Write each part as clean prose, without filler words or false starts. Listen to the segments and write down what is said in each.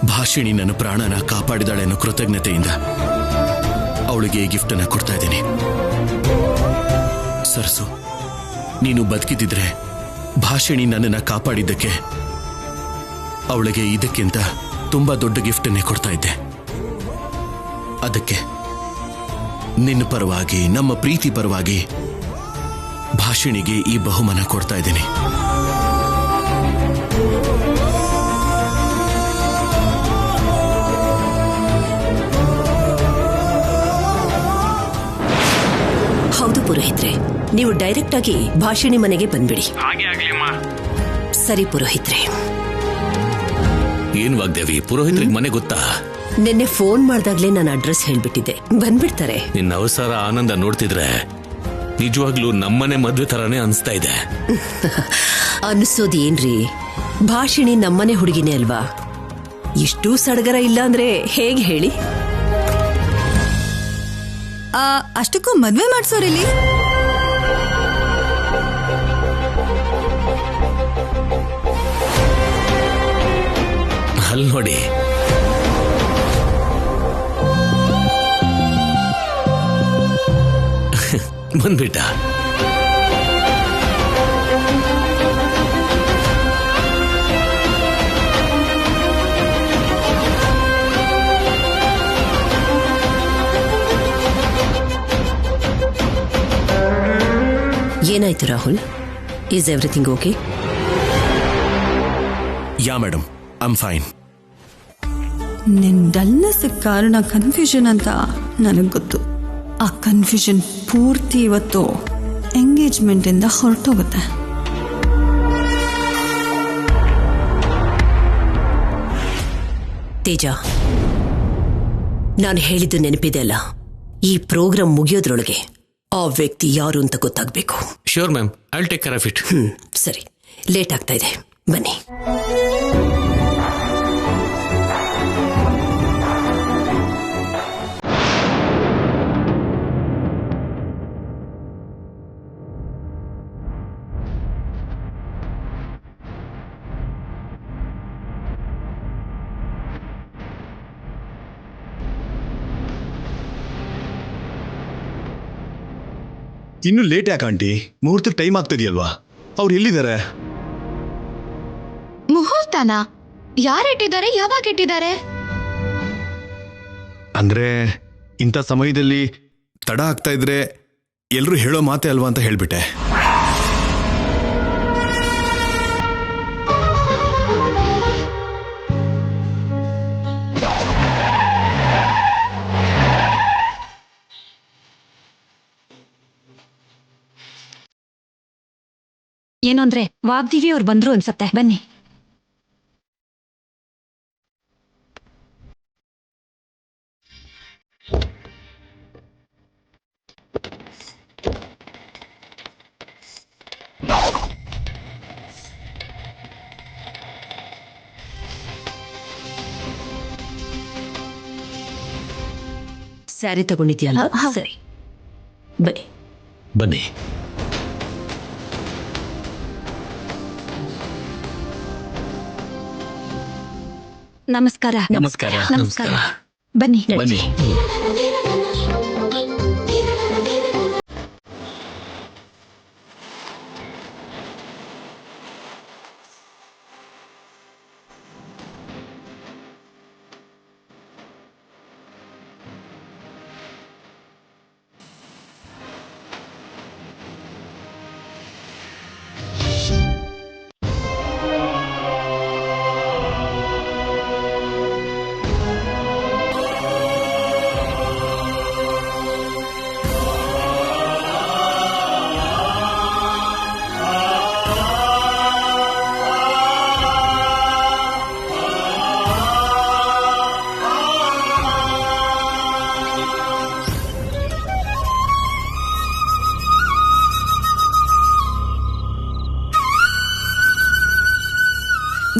ಭಾಷಿಣಿ ನನ್ನ ಪ್ರಾಣನ ಕಾಪಾಡಿದಾಳೆ ಅನ್ನೋ ಕೃತಜ್ಞತೆಯಿಂದ ಅವಳಿಗೆ ಈ ಗಿಫ್ಟ್ ಅನ್ನ ಕೊಡ್ತಾ ಇದ್ದೀನಿ. ಸರಸು, ನೀನು ಬದುಕಿದ್ರೆ ಭಾಷಿಣಿ ನನ್ನನ್ನ ಕಾಪಾಡಿದ್ದಕ್ಕೆ ಅವಳಿಗೆ ಇದಕ್ಕಿಂತ ತುಂಬಾ ದೊಡ್ಡ ಗಿಫ್ಟ್ ಅನ್ನೇ ಕೊಡ್ತಾ ಇದ್ದೆ. ಅದಕ್ಕೆ ನಿನ್ನ ಪರವಾಗಿ, ನಮ್ಮ ಪ್ರೀತಿ ಪರವಾಗಿ ಭಾಷಿಣಿಗೆ ಈ ಬಹುಮಾನ ಕೊಡ್ತಾ ಇದ್ದೀನಿ. ಹೌದು ಪುರೋಹಿತ್ರೆ, ನೀವು ಡೈರೆಕ್ಟ್ ಆಗಿ ಭಾಷಿಣಿ ಮನೆಗೆ ಬಂದ್ಬಿಡಿ. ಸರಿ ಪುರೋಹಿತ್ರೆ. ಏನ್ ವಾಗ್ದೇವಿ, ಪುರೋಹಿತ್ರಿಗೆ ಮನೆ ಗೊತ್ತಾ? ನಿನ್ನೆ ಫೋನ್ ಮಾಡ್ದಾಗ್ಲೇ ನಾನು ಅಡ್ರೆಸ್ ಹೇಳ್ಬಿಟ್ಟಿದ್ದೆ, ಬಂದ್ಬಿಡ್ತಾರೆ. ನಿನ್ನ ಅವಸರ ಆನಂದ ನೋಡ್ತಿದ್ರೆ ನಿಜವಾಗ್ಲೂ ನಮ್ಮನೆ ಮದ್ವೆ ತರಾನೇ ಅನ್ಸ್ತಾ ಇದೆ. ಅನ್ಸೋದೇನ್ರಿ, ಭಾಷಿಣಿ ನಮ್ಮನೆ ಹುಡುಗಿನೇ ಅಲ್ವಾ? ಇಷ್ಟೂ ಸಡಗರ ಇಲ್ಲ ಅಂದ್ರೆ ಹೇಗೆ ಹೇಳಿ? ಅಷ್ಟಕ್ಕೂ ಮದ್ವೆ ಮಾಡ್ಸೋರಿಲ್ಲಿ? ಅಲ್ಲಿ ನೋಡಿ, ಬಂದ್ಬಿಟ್ಟ. ಏನಾಯ್ತು Rahul? Is everything okay? Yeah madam, I am fine. ನಿನ್ ಡಲ್ನೆಸ್ ಕಾರಣ ಕನ್ಫ್ಯೂಷನ್ ಅಂತ ನನಗ್ ಗೊತ್ತು. ಆ ಕನ್ಫ್ಯೂಷನ್ ಪೂರ್ತಿ ಇವತ್ತು ಎಂಗೇಜ್ಮೆಂಟ್ ಇಂದ ಹೊರಟೋಗುತ್ತೆ. ತೇಜ, ನಾನು ಹೇಳಿದ್ದು ನೆನಪಿದೆ ಅಲ್ಲ, ಈ ಪ್ರೋಗ್ರಾಮ್ ಮುಗಿಯೋದ್ರೊಳಗೆ ಆ ವ್ಯಕ್ತಿ ಯಾರು ಅಂತ ಗೊತ್ತಾಗಬೇಕು. Sure ma'am, I will take care of it. ಸರಿ, ಲೇಟ್ ಆಗ್ತಾ ಇದೆ, ಬನ್ನಿ. ಇನ್ನು ಲೇಟ್ ಯಾಕೆ ಆಂಟಿ? ಮುಹೂರ್ತಕ್ಕೆ ಟೈಮ್ ಆಗ್ತಿದೆಯಲ್ವಾ? ಅವ್ರು ಎಲ್ಲಿದ್ದಾರೆ? ಮುಹೂರ್ತನ ಯಾರು ಇಟ್ಟಿದ್ದಾರೆ? ಯಾವಾಗ ಇಟ್ಟಿದ್ದಾರೆ? ಅಂದ್ರೆ ಇಂಥ ಸಮಯದಲ್ಲಿ ತಡ ಆಗ್ತಾ ಇದ್ರೆ ಎಲ್ರು ಹೇಳೋ ಮಾತೆ ಅಲ್ವಾ ಅಂತ ಹೇಳ್ಬಿಟ್ಟೆ. ಏನು ಅಂದ್ರೆ ವಾಗ್ದೇವಿ ಅವ್ರು ಬಂದ್ರು ಅನ್ಸತ್ತೆ, ಬನ್ನಿ. ಸ್ಯಾರಿ ತಗೊಂಡಿದ್ಯಲ್ಲ? ಸರಿ, ಬನ್ನಿ ಬನ್ನಿ. ನಮಸ್ಕಾರ. ನಮಸ್ಕಾರ. ನಮಸ್ಕಾರ. ಬನ್ನಿ ಬನ್ನಿ.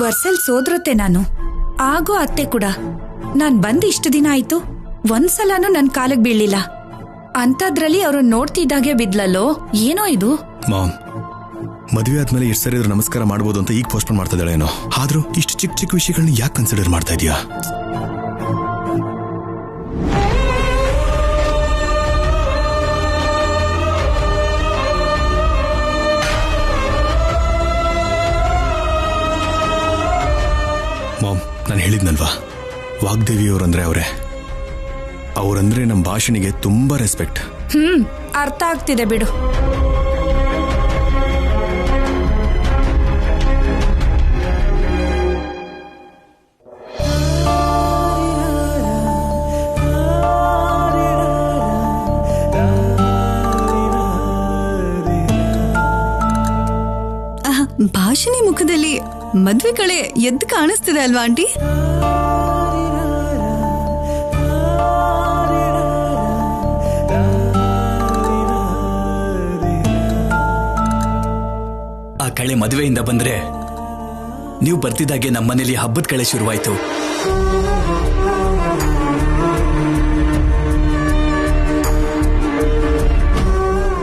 ವರ್ಸಲ್ ಸೋದ್ರತ್ತೆ ನಾನು, ಆಗೋ ಅತ್ತೆ ಕೂಡ. ನಾನ್ ಬಂದ್ ಇಷ್ಟು ದಿನ ಆಯ್ತು, ಒಂದ್ಸಲನೂ ನನ್ ಕಾಲಕ್ ಬೀಳಿಲ್ಲ. ಅಂತದ್ರಲ್ಲಿ ಅವ್ರನ್ನ ನೋಡ್ತಿದ್ದಾಗೆ ಬಿದ್ಲಲ್ಲೋ, ಏನೋ ಇದು. ಮಾಮ್, ಮದುವೆ ಆದ್ಮೇಲೆ ಎಷ್ಟು ಸರಿ ಇದ್ರು ನಮಸ್ಕಾರ ಮಾಡ್ಬೋದು ಅಂತ ಈಗ ಪೋಸ್ಟ್ಪೋನ್ ಮಾಡ್ತಾ ಇದ್ದಾಳೆ ಏನೋ. ಆದ್ರೂ ಇಷ್ಟು ಚಿಕ್ಕ ಚಿಕ್ಕ ವಿಷಯಗಳನ್ನ ಯಾಕೆ ಕನ್ಸಿಡರ್ ಮಾಡ್ತಾ ಇದೀಯಾ? ಮಾಮ್, ನಾನು ಹೇಳಿದ್ನಲ್ವಾ, ವಾಗ್ದೇವಿಯವರಂದ್ರೆ ಅವರಂದ್ರೆ ನಮ್ಮ ಭಾಷಣಿಗೆ ತುಂಬಾ ರೆಸ್ಪೆಕ್ಟ್. ಅರ್ಥ ಆಗ್ತಿದೆ ಬಿಡು. ಭಾಷಿಣಿ ಮುಖದಲ್ಲಿ ಮದ್ವೆ ಕಳೆ ಎದ್ದು ಕಾಣಿಸ್ತಿದೆ ಅಲ್ವಾ ಆಂಟಿ? ಆ ಕಳೆ ಮದುವೆಯಿಂದ ಬಂದ್ರೆ ನೀವು ಬರ್ತಿದ್ದಾಗೆ ನಮ್ಮನೇಲಿ ಹಬ್ಬದ ಕಳೆ ಶುರುವಾಯ್ತು.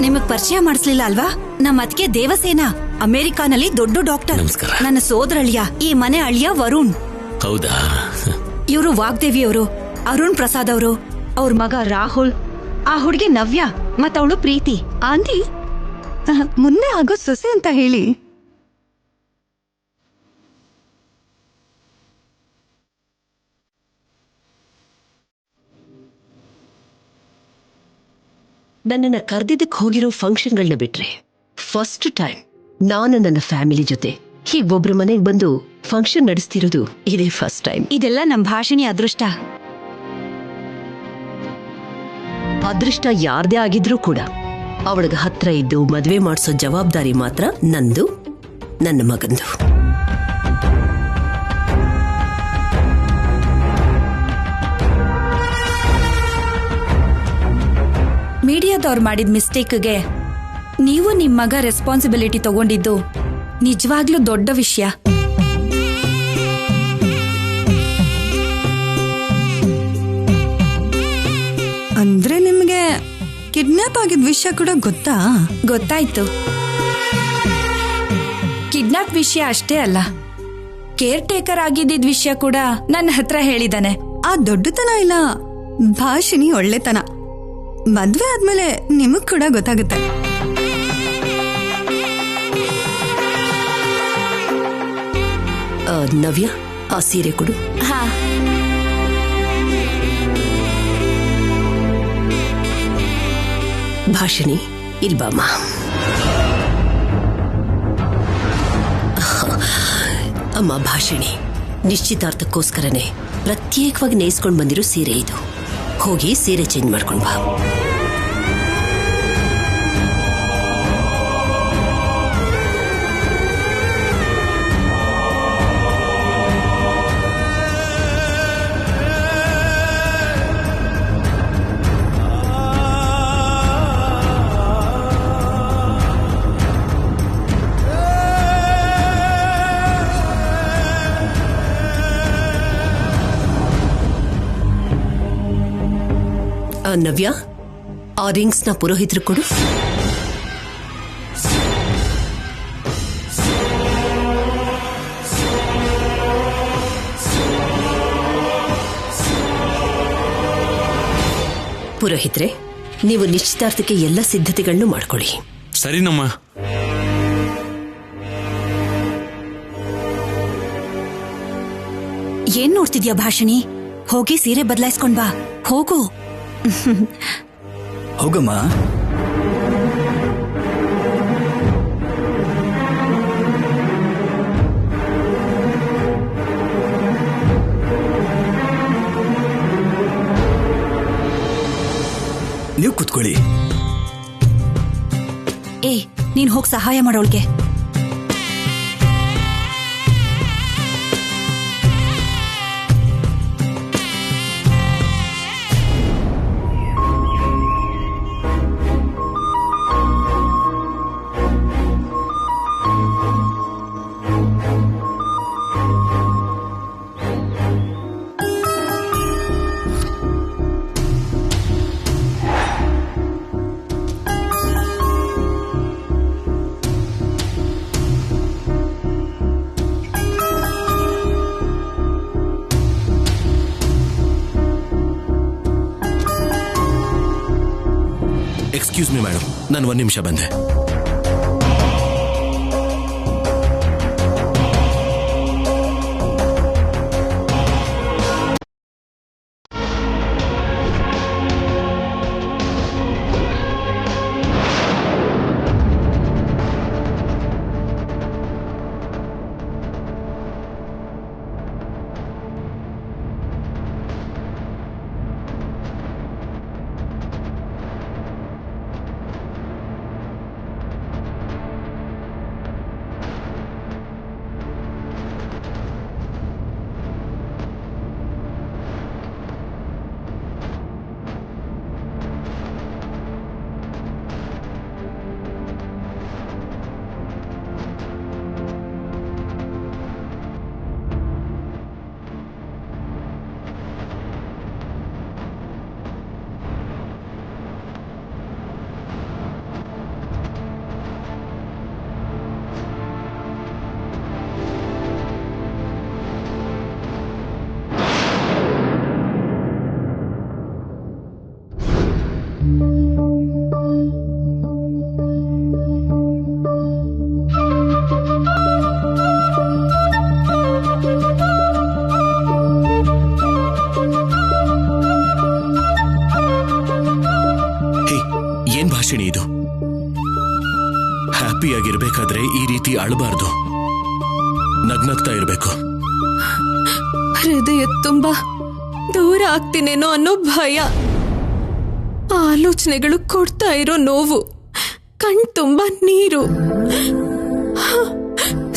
ನಿಮಗ್ ಪರಿಚಯ ಮಾಡಿಸ್ಲಿಲ್ಲ ಅಲ್ವಾ? ನಮ್ಮ ಅತ್ತಿಗೆ ದೇವಸೇನಾ, ಅಮೆರಿಕಾನಲ್ಲಿ ದೊಡ್ಡ ಡಾಕ್ಟರ್. ನಮಸ್ಕಾರ. ನನ್ನ ಸೋದರಳಿಯ, ಈ ಮನೆ ಅಳಿಯ ವರುಣ್. ಹೌದಾ? ಇವರು ವಾಗ್ದೇವಿ ಅವರು, ಅರುಣ್ ಪ್ರಸಾದ್ ಅವರು, ಅವ್ರ ಮಗ ರಾಹುಲ್, ಆ ಹುಡುಗಿ ನವ್ಯ, ಮತ್ತವಳು ಪ್ರೀತಿ. ಆಂಟಿ, ಮುಂದೆ ಆಗೋ ಸೊಸೆ ಅಂತ ಹೇಳಿ. ನನ್ನನ್ನು ಕರೆದಿದ್ದಕ್ಕೆ ಹೋಗಿರೋ ಫಂಕ್ಷನ್ಗಳನ್ನ ಬಿಟ್ರೆ ಫಸ್ಟ್ ಟೈಮ್ ನಾನು ನನ್ನ ಫ್ಯಾಮಿಲಿ ಜೊತೆ ಹೀಗೊಬ್ರು ಮನೆಗೆ ಬಂದು ಫಂಕ್ಷನ್ ನಡೆಸ್ತಿರೋದು ಇದೇ ಫಸ್ಟ್ ಟೈಮ್. ಇದೆಲ್ಲ ನಮ್ಮ ಭಾಷಿಣಿ ಅದೃಷ್ಟ. ಅದೃಷ್ಟ ಯಾರ್ದೇ ಆಗಿದ್ರೂ ಕೂಡ ಅವಳಿಗೆ ಹತ್ರ ಇದ್ದು ಮದುವೆ ಮಾಡಿಸೋ ಜವಾಬ್ದಾರಿ ಮಾತ್ರ ನಂದು, ನನ್ನ ಮಗಂದು. ಮೀಡಿಯಾದವ್ರು ಮಾಡಿದ ಮಿಸ್ಟೇಕ್ಗೆ ನೀವು ನಿಮ್ಮ ಮಗ ರೆಸ್ಪಾನ್ಸಿಬಿಲಿಟಿ ತಗೊಂಡಿದ್ದು ನಿಜವಾಗ್ಲೂ ದೊಡ್ಡ ವಿಷಯ. ಅಂದ್ರೆ ನಿಮ್ಗೆ ಕಿಡ್ನಾಪ್ ಆಗಿದ ವಿಷಯ ಕೂಡ ಗೊತ್ತಾ? ಗೊತ್ತಾಯ್ತು. ಕಿಡ್ನಾಪ್ ವಿಷಯ ಅಷ್ಟೇ ಅಲ್ಲ, ಕೇರ್ ಟೇಕರ್ ಆಗಿದ್ದ ವಿಷಯ ಕೂಡ ನನ್ನ ಹತ್ರ ಹೇಳಿದಾನೆ. ಆ ದೊಡ್ಡತನ ಇಲ್ಲ, ಭಾಷಿಣಿ ಒಳ್ಳೆತನ. ಮದ್ವೆ ಆದ್ಮೇಲೆ ನಿಮಗ್ ಕೂಡ ಗೊತ್ತಾಗುತ್ತೆ. ನವ್ಯ, ಆ ಸೀರೆ ಕೊಡು. ಹಾ, ಭಾಷಿಣಿ, ಇಲ್ಬಮ್ಮ. ಅಮ್ಮ ಭಾಷಿಣಿ, ನಿಶ್ಚಿತಾರ್ಥಕ್ಕೋಸ್ಕರನೇ ಪ್ರತ್ಯೇಕವಾಗಿ ನೇಯಿಸ್ಕೊಂಡು ಬಂದಿರೋ ಸೀರೆ ಇದು. ಹೋಗಿ ಸೀರೆ ಚೇಂಜ್ ಮಾಡ್ಕೊಂಡು ಬಾ. ನವ್ಯ, ಆ ರಿಂಗ್ಸ್ನ ಪುರೋಹಿತರು ಕೊಡು. ಪುರೋಹಿತ್ರೆ, ನೀವು ನಿಶ್ಚಿತಾರ್ಥಕ್ಕೆ ಎಲ್ಲ ಸಿದ್ಧತೆಗಳನ್ನು ಮಾಡ್ಕೊಳ್ಳಿ. ಸರಿನಮ್ಮ. ಏನ್ ನೋಡ್ತಿದ್ಯಾ ಭಾಷಿಣಿ? ಹೋಗಿ ಸೀರೆ ಬದಲಾಯಿಸ್ಕೊಂಡ್ ಬಾ, ಹೋಗು. ಹೋಗಮ್ಮ. ನೀವು ಕೂತ್ಕೊಳ್ಳಿ. ಏ, ನೀನ್ ಹೋಗಿ ಸಹಾಯ ಮಾಡೋಳ್ಗೆ. ಎಕ್ಸ್ಕ್ಯೂಸ್ ಮಿ ಮೇಡಮ್, ನಾನು 1 ನಿಮಿಷ ಬಂದೆ. ಏನ್ ಭಾಷಣಿ ಇದು? ಹ್ಯಾಪಿಯಾಗಿರ್ಬೇಕಾದ್ರೆ ಈ ರೀತಿ ಅಳಬಾರ್ದು, ನಗ್ನಗ್ತಾ ಇರ್ಬೇಕು. ಹೃದಯ ತುಂಬಾ ದೂರ ಆಗ್ತೀನೇನೋ ಅನ್ನೋ ಭಯ, ಆಲೋಚನೆಗಳು ಕೊಡ್ತಾ ಇರೋ ನೋವು, ಕಣ್ ತುಂಬಾ ನೀರು.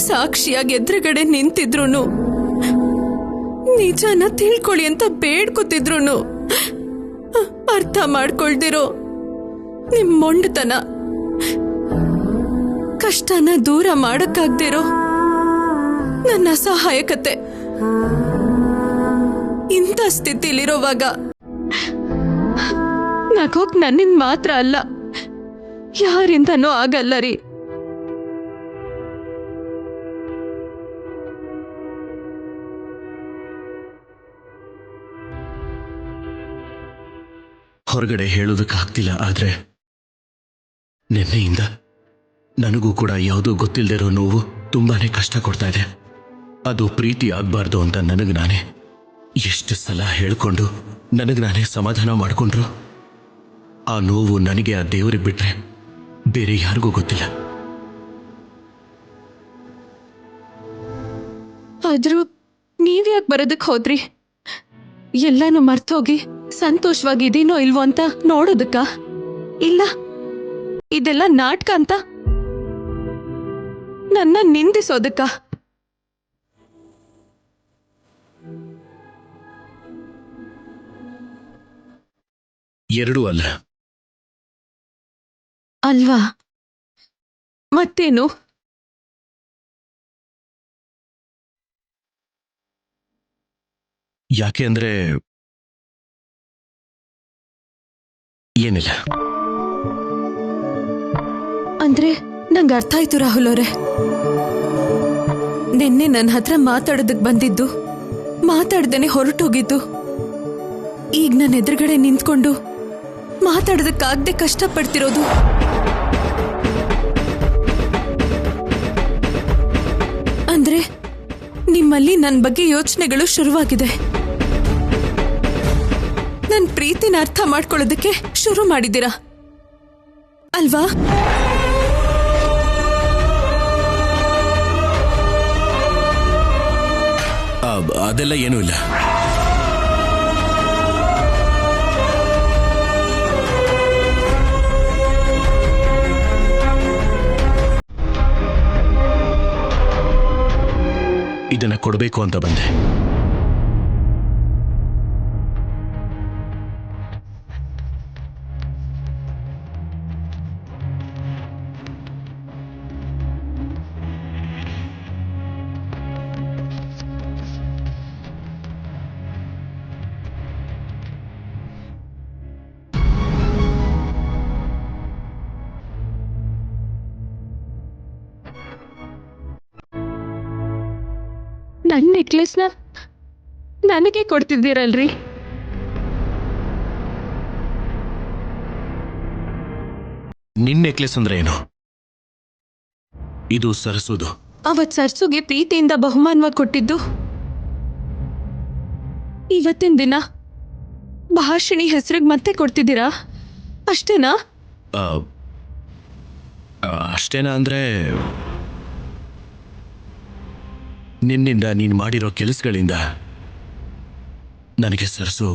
ಸಾಕ್ಷಿಯಾಗಿ ಎದುರುಗಡೆ ನಿಂತಿದ್ರು, ನಿಜನ ತಿಳ್ಕೊಳ್ಳಿ ಅಂತ ಬೇಡ್ಕೊತಿದ್ರು, ಅರ್ಥ ಮಾಡ್ಕೊಳ್ದಿರೋ ನಿಮ್ ಮೊಂಡತನ, ಕಷ್ಟನ ದೂರ ಮಾಡಕ್ಕಾಗ್ದಿರೋ ನನ್ನ ಅಸಹಾಯಕತೆ, ಇಂಥ ಸ್ಥಿತಿಲಿರೋವಾಗ ನಗೋಕ್ ನನ್ನಿಂದ ಮಾತ್ರ ಅಲ್ಲ, ಯಾರಿಂದನೂ ಆಗಲ್ಲ ರೀ. ಹೊರಗಡೆ ಹೇಳೋದಕ್ಕಾಗ್ತಿಲ್ಲ, ಆದ್ರೆ ನಿನ್ನೆಯಿಂದ ನನಗೂ ಕೂಡ ಯಾವುದೂ ಗೊತ್ತಿಲ್ಲದಿರೋ ನೋವು ತುಂಬಾನೇ ಕಷ್ಟ ಕೊಡ್ತಾ ಇದೆ. ಅದು ಪ್ರೀತಿ ಆಗ್ಬಾರ್ದು ಅಂತ ನನಗೆ ನಾನೇ ಎಷ್ಟು ಸಲ ಹೇಳ್ಕೊಂಡು ನನಗೆ ನಾನೇ ಸಮಾಧಾನ ಮಾಡಿಕೊಂಡ್ರು ಆ ನೋವು ನನಗೆ ಆ ದೇವರಿಗೆ ಬಿಟ್ರೆ ಬೇರೆ ಯಾರಿಗೂ ಗೊತ್ತಿಲ್ಲ. ಆದ್ರೂ ನೀವ್ಯಾಕೆ ಬರೋದಕ್ಕೆ ಹೋದ್ರಿ? ಎಲ್ಲಾನು ಮರ್ತೋಗಿ ಸಂತೋಷವಾಗಿದ್ದೀನೋ ಇಲ್ವೋ ಅಂತ ನೋಡೋದಕ್ಕ? ಇಲ್ಲ, ಇದೆಲ್ಲ ನಾಟಕ ಅಂತ ನನ್ನ ನಿಂದಿಸೋದಕ್ಕ? ಎರಡೂ ಅಲ್ಲ. ಅಲ್ವಾ? ಮತ್ತೇನು? ಯಾಕೆ ಅಂದ್ರೆ ಏನಿಲ್ಲ. ಅಂದ್ರೆ ನಂಗೆ ಅರ್ಥ ಆಯ್ತು ರಾಹುಲ್ ಅವರೇ. ನಿನ್ನೆ ನನ್ನ ಹತ್ರ ಮಾತಾಡೋದಕ್ ಬಂದಿದ್ದು, ಮಾತಾಡ್ದೇನೆ ಹೊರಟೋಗಿದ್ದು, ಈಗ ನನ್ನ ಎದುರುಗಡೆ ನಿಂತ್ಕೊಂಡು ಮಾತಾಡೋದಕ್ಕಾಗದೆ ಕಷ್ಟಪಡ್ತಿರೋದು. ಅಂದ್ರೆ ನಿಮ್ಮಲ್ಲಿ ನನ್ನ ಬಗ್ಗೆ ಯೋಚನೆಗಳು ಶುರುವಾಗಿದೆ. ನನ್ನ ಪ್ರೀತಿನ ಅರ್ಥ ಮಾಡ್ಕೊಳ್ಳೋದಕ್ಕೆ ಶುರು ಮಾಡಿದ್ದೀರಾ ಅಲ್ವಾ? ಅದೆಲ್ಲ ಏನೂ ಇಲ್ಲ. ಇದನ್ನ ಕೊಡಬೇಕು ಅಂತ ಬಂದೆ. ನನ್ನ ನೆಕ್ಲೆಸ್ನ ನನಗೆ ಕೊಡ್ತಿದ್ದೀರಲ್ರಿ? ನಿನ್ ನೆಕ್ಲೆಸ್ ಅಂದ್ರೆ ಏನು? ಇದು ಸರಸುದು. ಅವತ್ ಸರ್ಸುಗೆ ಪ್ರೀತಿಯಿಂದ ಬಹುಮಾನವಾಗಿ ಕೊಟ್ಟಿದ್ದು ಇವತ್ತಿನ ದಿನ ಭಾಷಿಣಿ ಹೆಸರಿಗೆ ಮತ್ತೆ ಕೊಡ್ತಿದ್ದೀರಾ ಅಷ್ಟೇನಾ? ಆ, ಅಷ್ಟೇನಾ ಅಂದ್ರೆ ನಿನ್ನಿಂದ ನೀನು ಮಾಡಿರೋ ಕೆಲಸಗಳಿಂದ ನನಗೆ ಸರಸು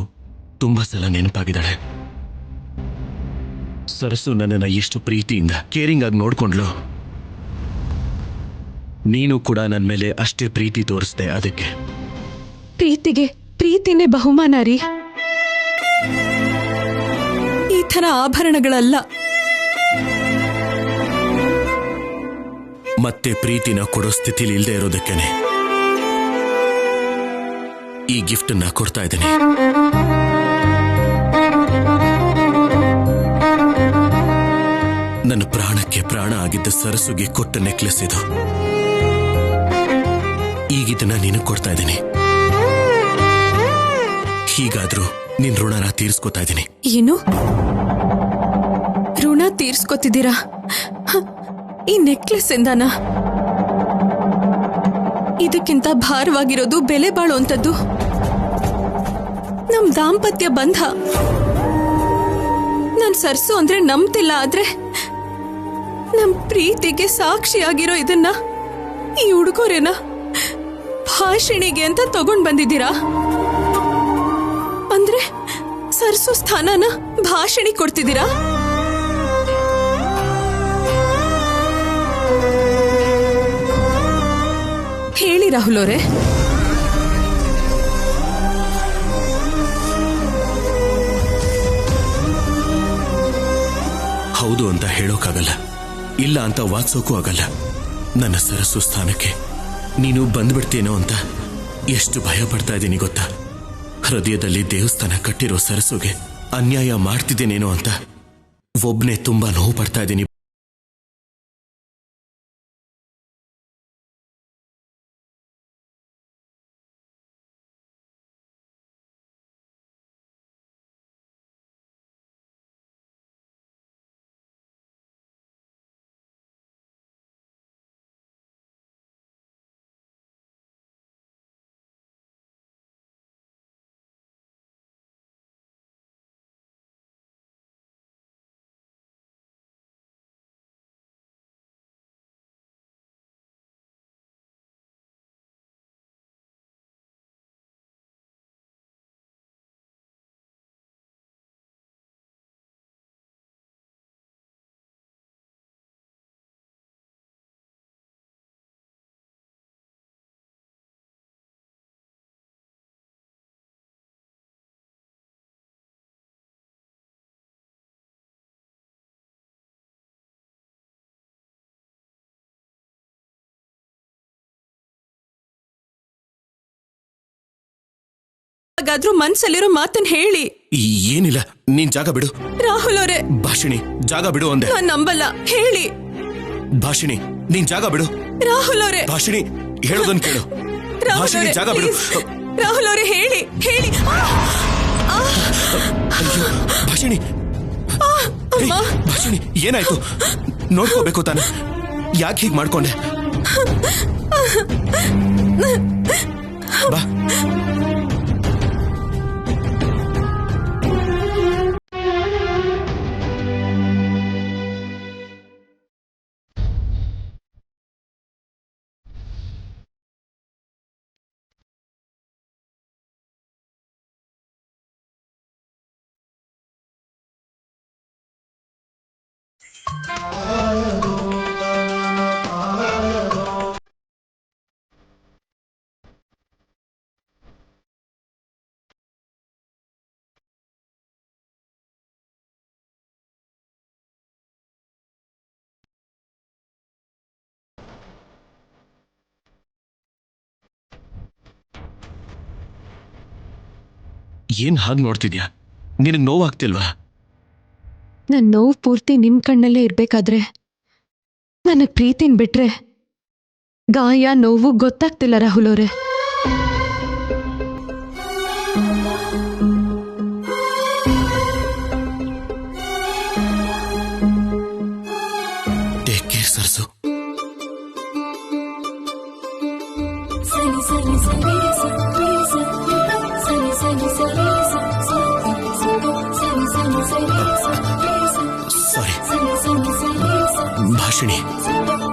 ತುಂಬಾ ಸಲ ನೆನಪಾಗಿದ್ದಾಳೆ. ಸರಸು ನನ್ನನ್ನು ಎಷ್ಟು ಪ್ರೀತಿಯಿಂದ ಕೇರಿಂಗ್ ಆಗಿ ನೋಡ್ಕೊಂಡ್ಲು. ನೀನು ಕೂಡ ನನ್ನ ಮೇಲೆ ಅಷ್ಟೇ ಪ್ರೀತಿ ತೋರಿಸ್ದೆ. ಅದಕ್ಕೆ ಪ್ರೀತಿಗೆ ಪ್ರೀತಿನೇ ಬಹುಮಾನ ರೀ. ಈ ಥರ ಆಭರಣಗಳಲ್ಲ. ಮತ್ತೆ ಪ್ರೀತಿನ ಕೊಡೋ ಸ್ಥಿತಿಲಿ ಇಲ್ಲದೆ ಇರೋದಕ್ಕೇನೆ ಈ ಗಿಫ್ಟ್ ಅನ್ನ ಕೊಡ್ತಾ ಇದ್ದೇನೆ. ನನ್ನ ಪ್ರಾಣಕ್ಕೆ ಪ್ರಾಣ ಆಗಿದ್ದ ಸರಸುಗೆ ಕೊಟ್ಟ ನೆಕ್ಲೆಸ್ ಇದು. ಈಗಿದನ್ನ ನೀನು ಕೊಡ್ತಾ ಇದ್ದೀನಿ. ಹೀಗಾದ್ರೂ ನಿನ್ ಋಣನ ತೀರಿಸ್ಕೊತಾ ಇದ್ದೀನಿ. ಏನು ಋಣ ತೀರ್ಸ್ಕೊತಿದ್ದೀರಾ? ಈ ನೆಕ್ಲೆಸ್ ಇಂದಾನ? ಇದಕ್ಕಿಂತ ಭಾರವಾಗಿರೋದು ಬೆಲೆ ಬಾಳುವಂಥದ್ದು ನಮ್ ದಾಂಪತ್ಯ ಬಂಧ. ನಾನ್ ಸರ್ಸು ಅಂದ್ರೆ ನಂಬ್ತಿಲ್ಲ, ಆದ್ರೆ ನಮ್ ಪ್ರೀತಿಗೆ ಸಾಕ್ಷಿಯಾಗಿರೋ ಇದನ್ನ ಈ ಉಡುಗೊರೆನ ಭಾಷಿಣಿಗೆ ಅಂತ ತಗೊಂಡ್ ಬಂದಿದ್ದೀರಾ? ಅಂದ್ರೆ ಸರ್ಸು ಸ್ಥಾನನ ಭಾಷಿಣಿ ಕೊಡ್ತಿದ್ದೀರಾ? ಹೇಳಿ ರಾಹುಲ್ ಅವರೇ. ಹೌದು ಅಂತ ಹೇಳೋಕ್ಕಾಗಲ್ಲ, ಇಲ್ಲ ಅಂತ ವಾದಿಸೋಕ್ಕೂ ಆಗಲ್ಲ. ನನ್ನ ಸರಸು ಸ್ಥಾನಕ್ಕೆ ನೀನು ಬಂದ್ಬಿಡ್ತೇನೋ ಅಂತ ಎಷ್ಟು ಭಯ ಪಡ್ತಾ ಇದ್ದೀನಿ ಗೊತ್ತಾ? ಹೃದಯದಲ್ಲಿ ದೇವಸ್ಥಾನ ಕಟ್ಟಿರೋ ಸರಸುಗೆ ಅನ್ಯಾಯ ಮಾಡ್ತಿದ್ದೇನೇನೋ ಅಂತ ಒಬ್ನೇ ತುಂಬಾ ನೋವು ಪಡ್ತಾ ಇದ್ದೀನಿ. ಹಾಗಾದ್ರೂ ಮನ್ಸಲ್ಲಿರೋ ಮಾತನ್ನ ಹೇಳಿ. ಏನಿಲ್ಲ, ನೀನ್ ಜಾಗ ಬಿಡು. ರಾಹುಲ್ ಅವರೇ. ಭಾಷಿಣಿ ಜಾಗ ಬಿಡು ಅಂದೆ. ನಾನ್ ನಂಬಲ್ಲ, ಹೇಳಿ. ಭಾಷಿಣಿ ನೀನ್ ಜಾಗ ಬಿಡು. ರಾಹುಲ್ ಅವರೇ. ಭಾಷಿಣಿ ಹೇಳೋದನ್ ಕೇಳು. ಭಾಷಿಣಿ ಜಾಗ ಬಿಡು. ರಾಹುಲ್ ಅವರೇ ಹೇಳಿ, ಹೇಳಿ. ಅಯ್ಯೋ ಭಾಷಿಣಿ, ಭಾಷಿಣಿ ಏನಾಯ್ತು? ನೋಡ್ಕೋಬೇಕು ತಾನೆ, ಯಾಕೆ ಹೀಗೆ ಮಾಡ್ಕೊಂಡೆ? ಬಾ. ಏನ್ ಹಾಗೆ ನೋಡ್ತಿದ್ಯಾ? ನಿನಗೆ ನೋವಾಗ್ತಿಲ್ವಾ? ನನ್ನ ನೋವು ಪೂರ್ತಿ ನಿಮ್ ಕಣ್ಣಲ್ಲೇ ಇರ್ಬೇಕಾದ್ರೆ ನನಗ್ ಪ್ರೀತಿನ್ ಬಿಟ್ರೆ ಗಾಯ ನೋವು ಗೊತ್ತಾಗ್ತಿಲ್ಲ ರಾಹುಲ್ ಅವರೇ. ಸಾರಿ ಭಾಷಿಣಿ.